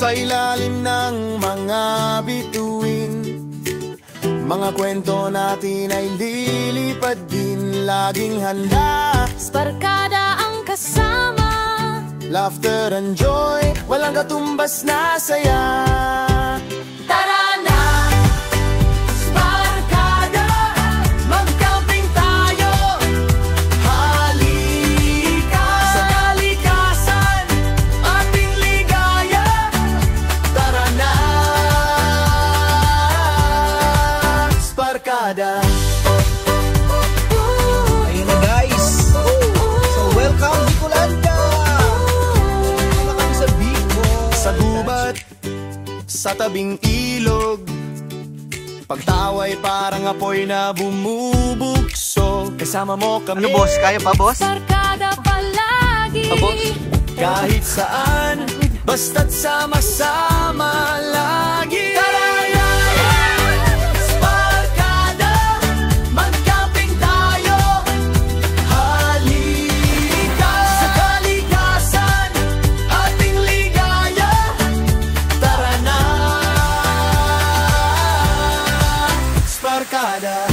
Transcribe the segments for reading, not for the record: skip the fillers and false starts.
Sa ilalim ng mga bituin, mga kwento natin ay lilipad din. Laging handa, Sparkada ang kasama, laughter and joy, walang katumbas na saya. tara na, Sparkada, mag-camping tayo. Halika Sa kalikasan, ating ligaya, tara na, Sparkada. Ayun na guys. So welcome Bicolanda. Dito na kami sa Bicol. Sa gubat, sa tabing ilog, pagtawa'y parang apoy na bumubukso. Kasama mo kami, Ano boss? Kaya pa boss? Sparkada palagi. Boss? kahit saan, basta't sama-sama lagi. Tara na, Sparkada, mag-camping tayo. Halika sa kalikasan, ating ligaya, tara na, Sparkada.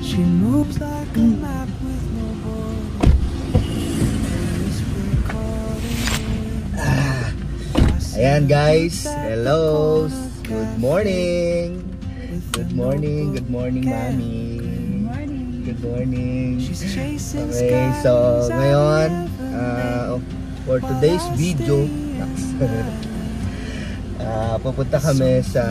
She moves like a map with no border. Ayan guys. Hello. Good morning. Good morning. Good morning, Mami. Good morning. Okay, so ngayon for today's video pupunta kami sa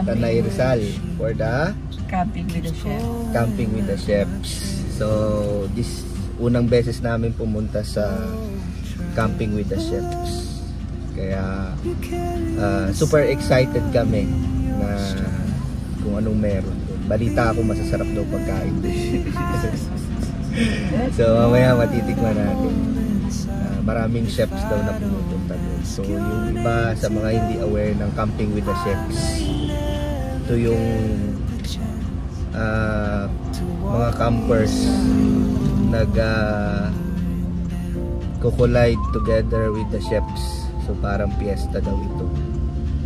Tanay Rizal for the Camping with the chef. Camping with the Chefs. So this unang beses namin pumunta sa Camping with the Chefs. Kaya super excited kami na kung anong meron doon. Balita ako masasarap daw pagkain doon. So mamaya matitikman natin. Maraming chefs daw na pumupunta doon. So yung iba sa mga hindi aware ng Camping with the Chefs, ito yung mga campers collide together with the chefs. So parang fiesta daw ito.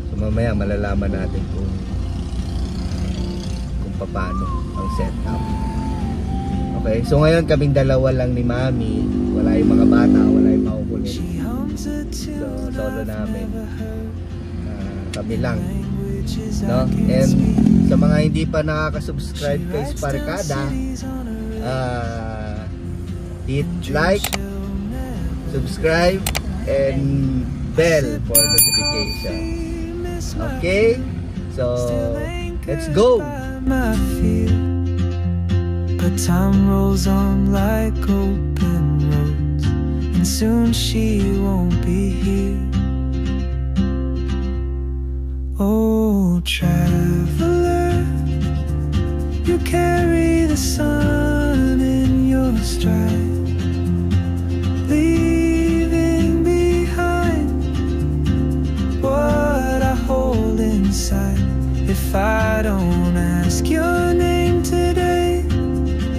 So mamaya malalaman natin kung paano ang setup. Okay, so ngayon kaming dalawa lang ni Mami. Wala yung mga bata, wala yung makukulit. So solo namin. Kami lang, no? And sa mga hindi pa nakaka-subscribe kay Sparkada, hit like, subscribe, and bell for notification. Okay? So, let's go! But time rolls on like open roads, and soon she won't be here. Oh, traveler, you carry the sun in your stride, leaving behind what I hold inside. If I don't ask your name today,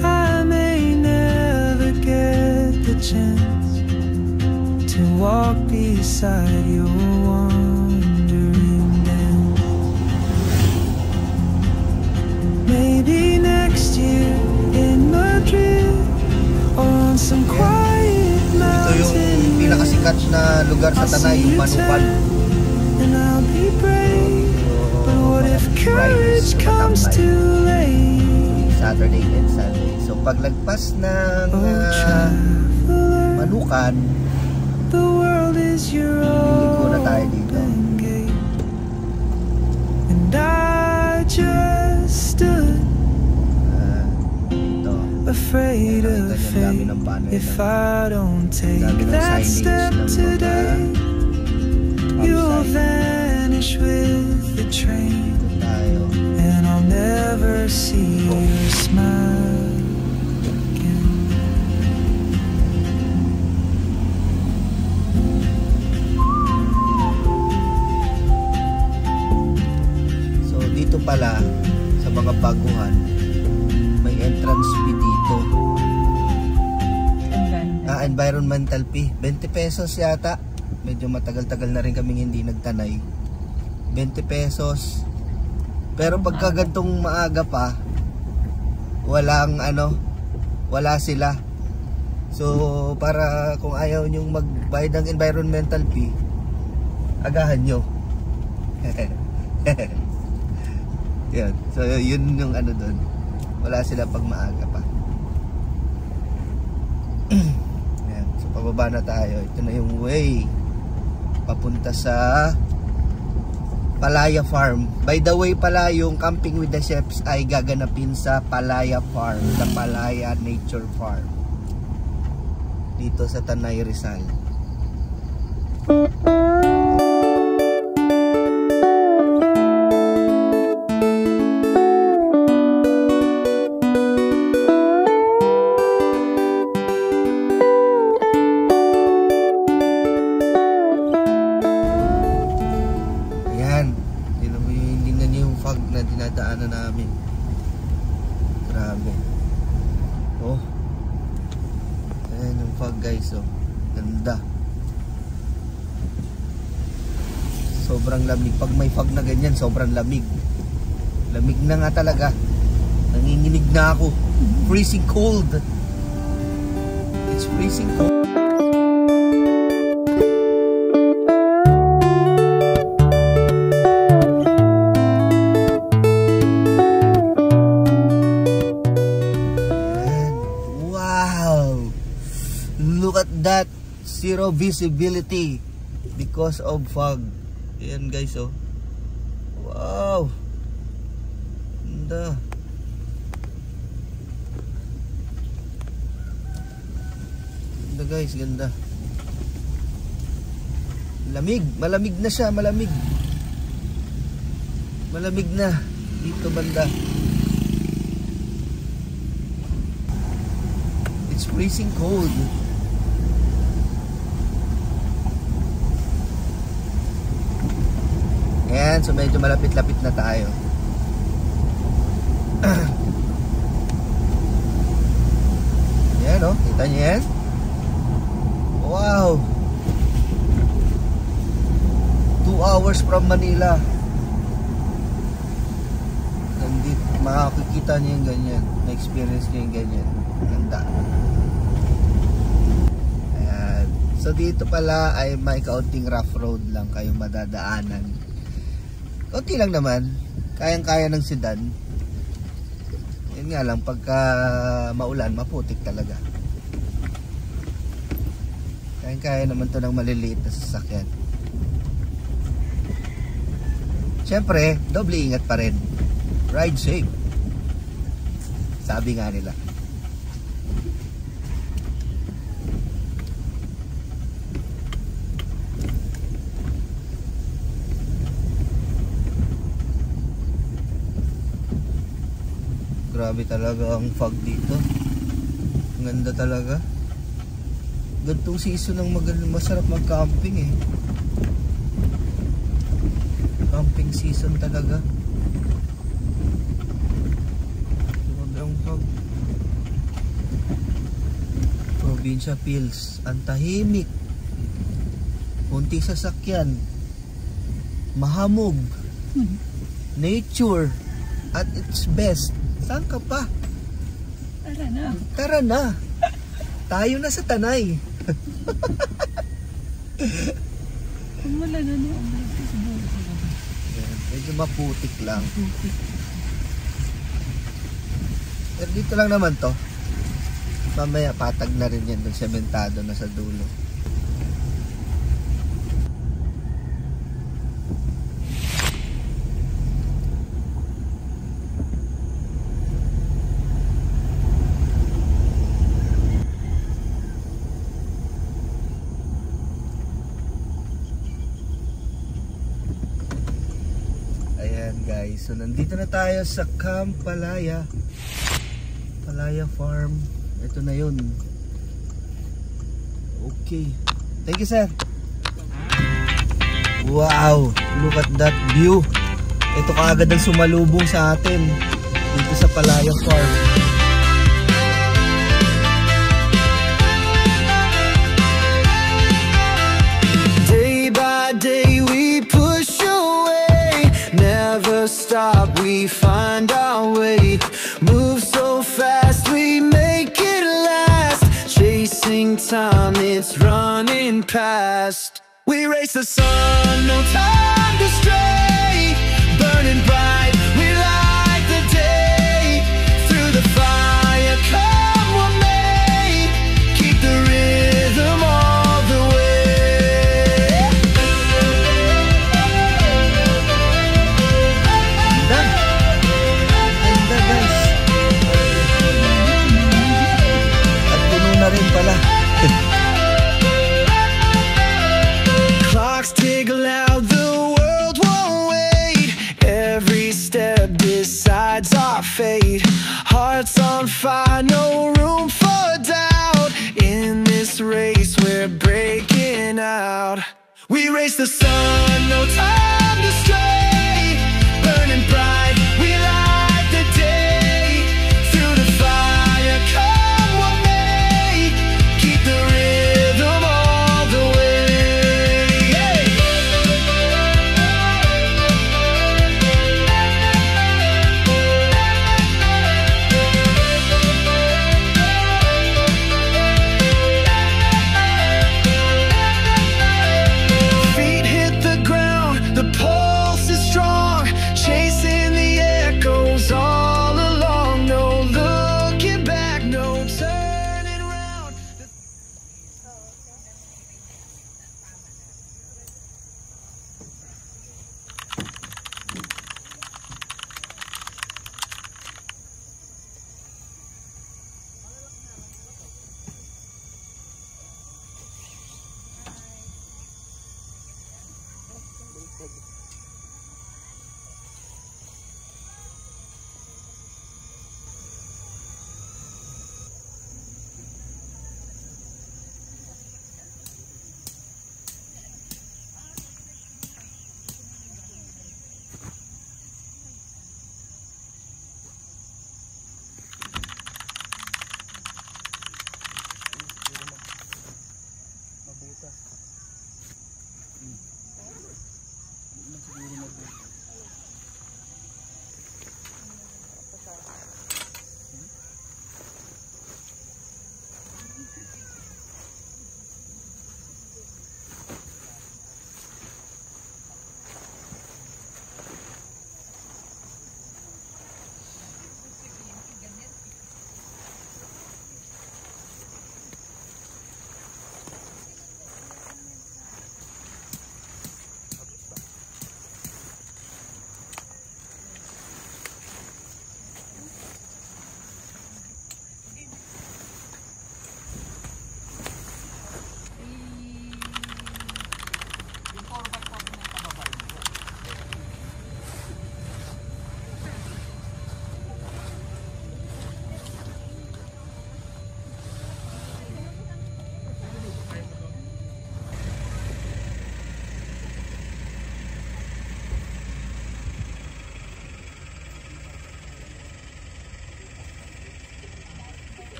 I may never get the chance to walk beside your wandering dance. Maybe next year in Madrid, or on some quiet mountain. Ito yung pinakasikat na lugar sa Tanay, yung Manukan. And I'll be brave, but what if courage comes too late? Saturday and Sunday. So paglagpas ng Manukan, the world is your liligo na tayo dito. open gate, and I just stood Dito. afraid Nakita of niyo, ang dami fate. ng banner If na- I don't take dami ng that signage step ng mga today, you'll outside. vanish with the train, Tayo. and I'll never see your smile again. So dito pala sa mga baguhan, may entrance fee dito. Environmental fee, 20 pesos yata. Medyo matagal-tagal na rin kaming hindi nagtanay. 20 pesos. Pero pagka gantong maaga pa, walang wala sila. So para kung ayaw nyong magbayad ng environmental fee, agahan nyo. Yan. So yun yung doon. Wala sila pag maaga pa. Yan. So pababa na tayo. Ito na yung way papunta sa Palaya Farm. By the way pala, yung Camping with the Chefs ay gaganapin sa Palaya Farm, sa Palaya Nature Farm, dito sa Tanay, Rizal. Dinadaanan namin. Grabe. Oh. Ayan yung fog guys, oh. Ganda. Sobrang lamig. Pag may fog na ganyan, sobrang lamig. Lamig na nga talaga. Nanginginig na ako. Freezing cold. It's freezing cold. That zero visibility because of fog. Ayan guys, oh. Wow. Ganda. Ganda guys, ganda. Lamig, malamig na siya, malamig. Malamig na dito banda. It's freezing cold. Ayan, so medyo malapit-lapit na tayo. Ayan o, kita niyo yan? Wow! 2 hours from Manila. Nandito, makakikita niyo yung ganyan. Na-experience niyo yung ganyan. Ganda. Ayan. So dito pala ay may kaunting rough road lang kayong madadaanan. Kaunti lang naman. Kayang-kaya ng sedan. Yun nga lang, pagka maulan, maputik talaga. Kaya naman to ng maliliit na sasakyan. Siyempre, doble ingat pa rin. Ride safe. Sabi nga nila. Grabe talaga ang fog dito. Ang ganda talaga. Gantong season ng masarap mag-camping eh. Camping season talaga. Grabe ang fog. Probinsya feels ang tahimik. Kunting sasakyan. Mahamog. Nature at its best. Saan ka pa? Tara na. Tara na. Tayo na sa Tanay. Wala na niya. Medyo maputik lang. Pero dito lang naman to. Mamaya patag na rin yan. Sementado na sa dulo. Guys, so nandito na tayo sa Camp Palaya. Palaya Farm. Ito na yun. Okay. Thank you, sir. Wow! Look at that view. Ito kaagad ang sumalubong sa atin dito sa Palaya Farm. Day by day we push away, never stop, we find our way, move so fast we make it last, chasing time, it's running past. We race the sun, no time to stray, burning bright, we light the day, through the fire come what may, keep the rhythm all the way. Ganda guys. At puno na rin pala. Clocks tick loud, the world won't wait, every step decides our fate, hearts on fire, no room for doubt, in this race we're breaking out. We race the sun, no time to stray, burning bright, we light the day, through the fire come what may, keep the rhythm all the way. Hey!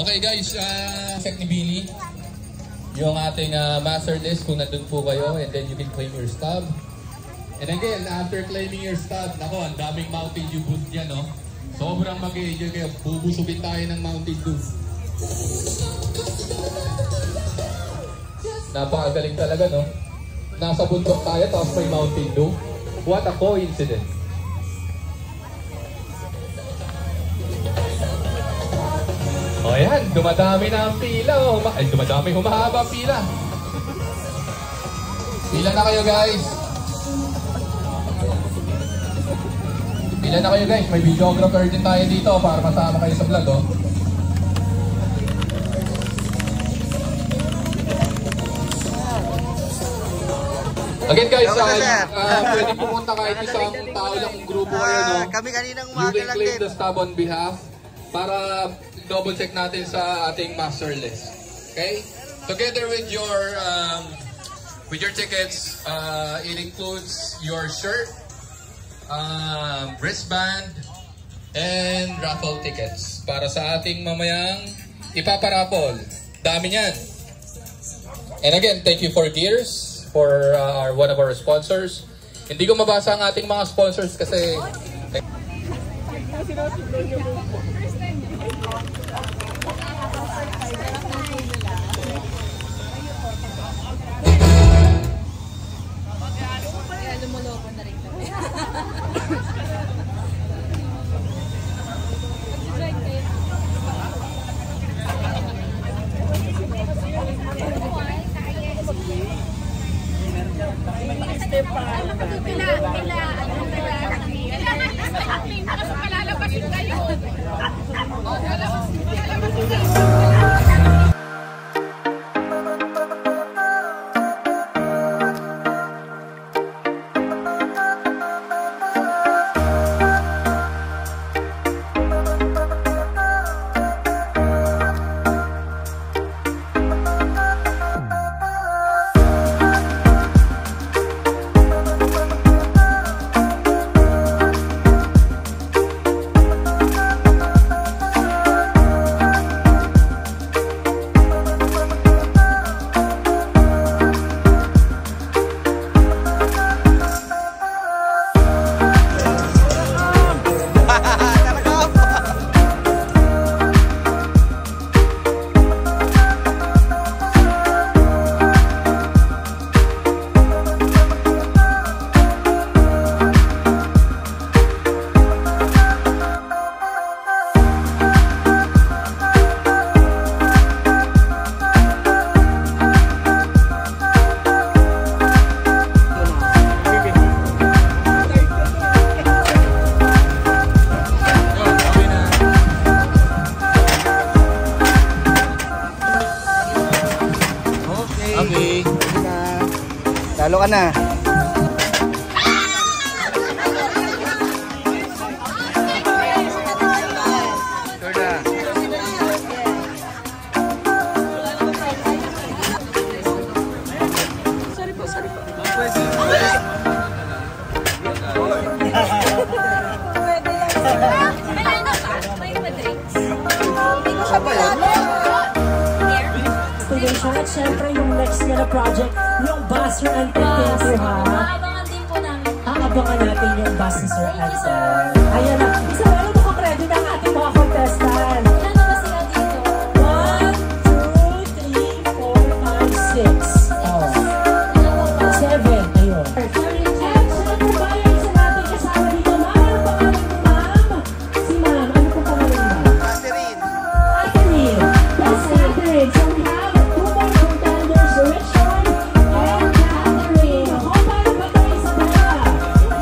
Okay guys, check ni Billy yung ating master list kung nandun po kayo, and then you can claim your stub. And again, after claiming your stub, nako, ang daming Mountain Dew booth yan, no? Sobrang mag-enjoy kayo. Bubusugin tayo ng Mountain Dew. Napakagaling talaga, no? Nasa bundok tayo, tapos may Mountain Dew. What a coincidence. O yan, dumadami na ang pila. Ay, dumadami, humahaba ang pila. Pila na kayo, guys. Pila na kayo, guys. May videographer din tayo dito para masama kayo sa vlog, oh. Again guys, pwede pumunta kahit isang tao lang kung grupo kayo, no? Kami kaninang You umaga can lang claim din. the stub on behalf para double check natin sa ating master list. Okay? Together with your tickets, it includes your shirt, wristband, and raffle tickets para sa ating mamayang ipaparapol. Dami niyan. And again, thank you for Gears, for one of our sponsors. Hindi ko mabasa ang ating mga sponsors kasi Talo ka na. Sorry po, sorry po. At syempre yung next nila project, yung Bass Sir and Tito, ha? Aabangan din po namin. Aabangan natin yung Bass ni Sir and Sir. Ayan na. Isa wala makakredy na ang ating mga contestant. Ilan na ba sila dito? 1, 2, 3, 4, 5, 6. Oh. 7. Ayun. And syempre ba yung isa natin kasama dito? Ma'am, ano pangalan mo, ma'am? Si ma'am, ano pong pangalan mo? Catherine. Catherine. Yes, Catherine. So we have two more contenders, Richard and Catherine. Ako, paano ba tayo sa dala?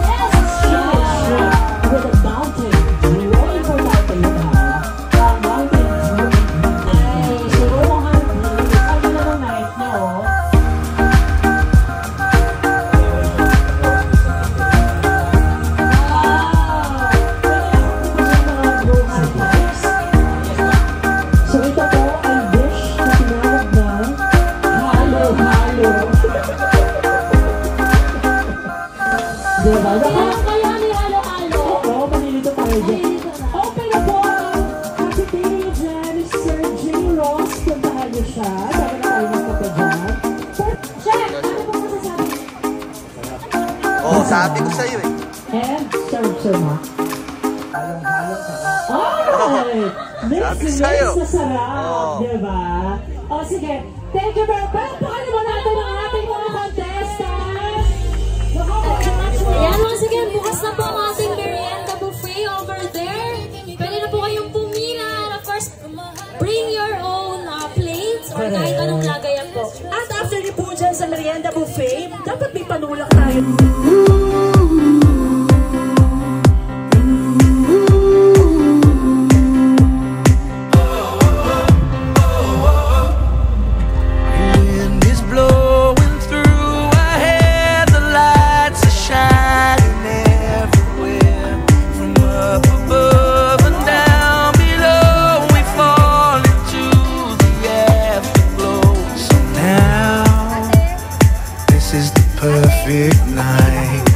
Yes, sure. With a mountain dew. All importante yun, ha? Mountain dew. Ay, siguro nga, sabi na ng night niya, oh. So ito po ay dish na tinawag na halo-halo. Diba? Kaya ni halo-halo. Oo, malilito tayo dyan. Open na po ang Happy Day dyan, Sir J. Sabi ko sa'yo eh. And serve mo. Alright! Mix sa'yo. na sarap, Oh. diba? O sige, thank you very much. Pakala naman natin ang ating mga contestants. Ayan, once again, bukas na po ang ating merienda buffet over there. Pwede na po kayong pumila. And of course, bring your own plates or kahit anong lagayan po. At after ni po dyan sa merienda buffet, dapat may panulak tayo. Wind is blowing through our hair, the lights are shining everywhere. From up above and down below, we fall into the afterglow. So now, this is the perfect night.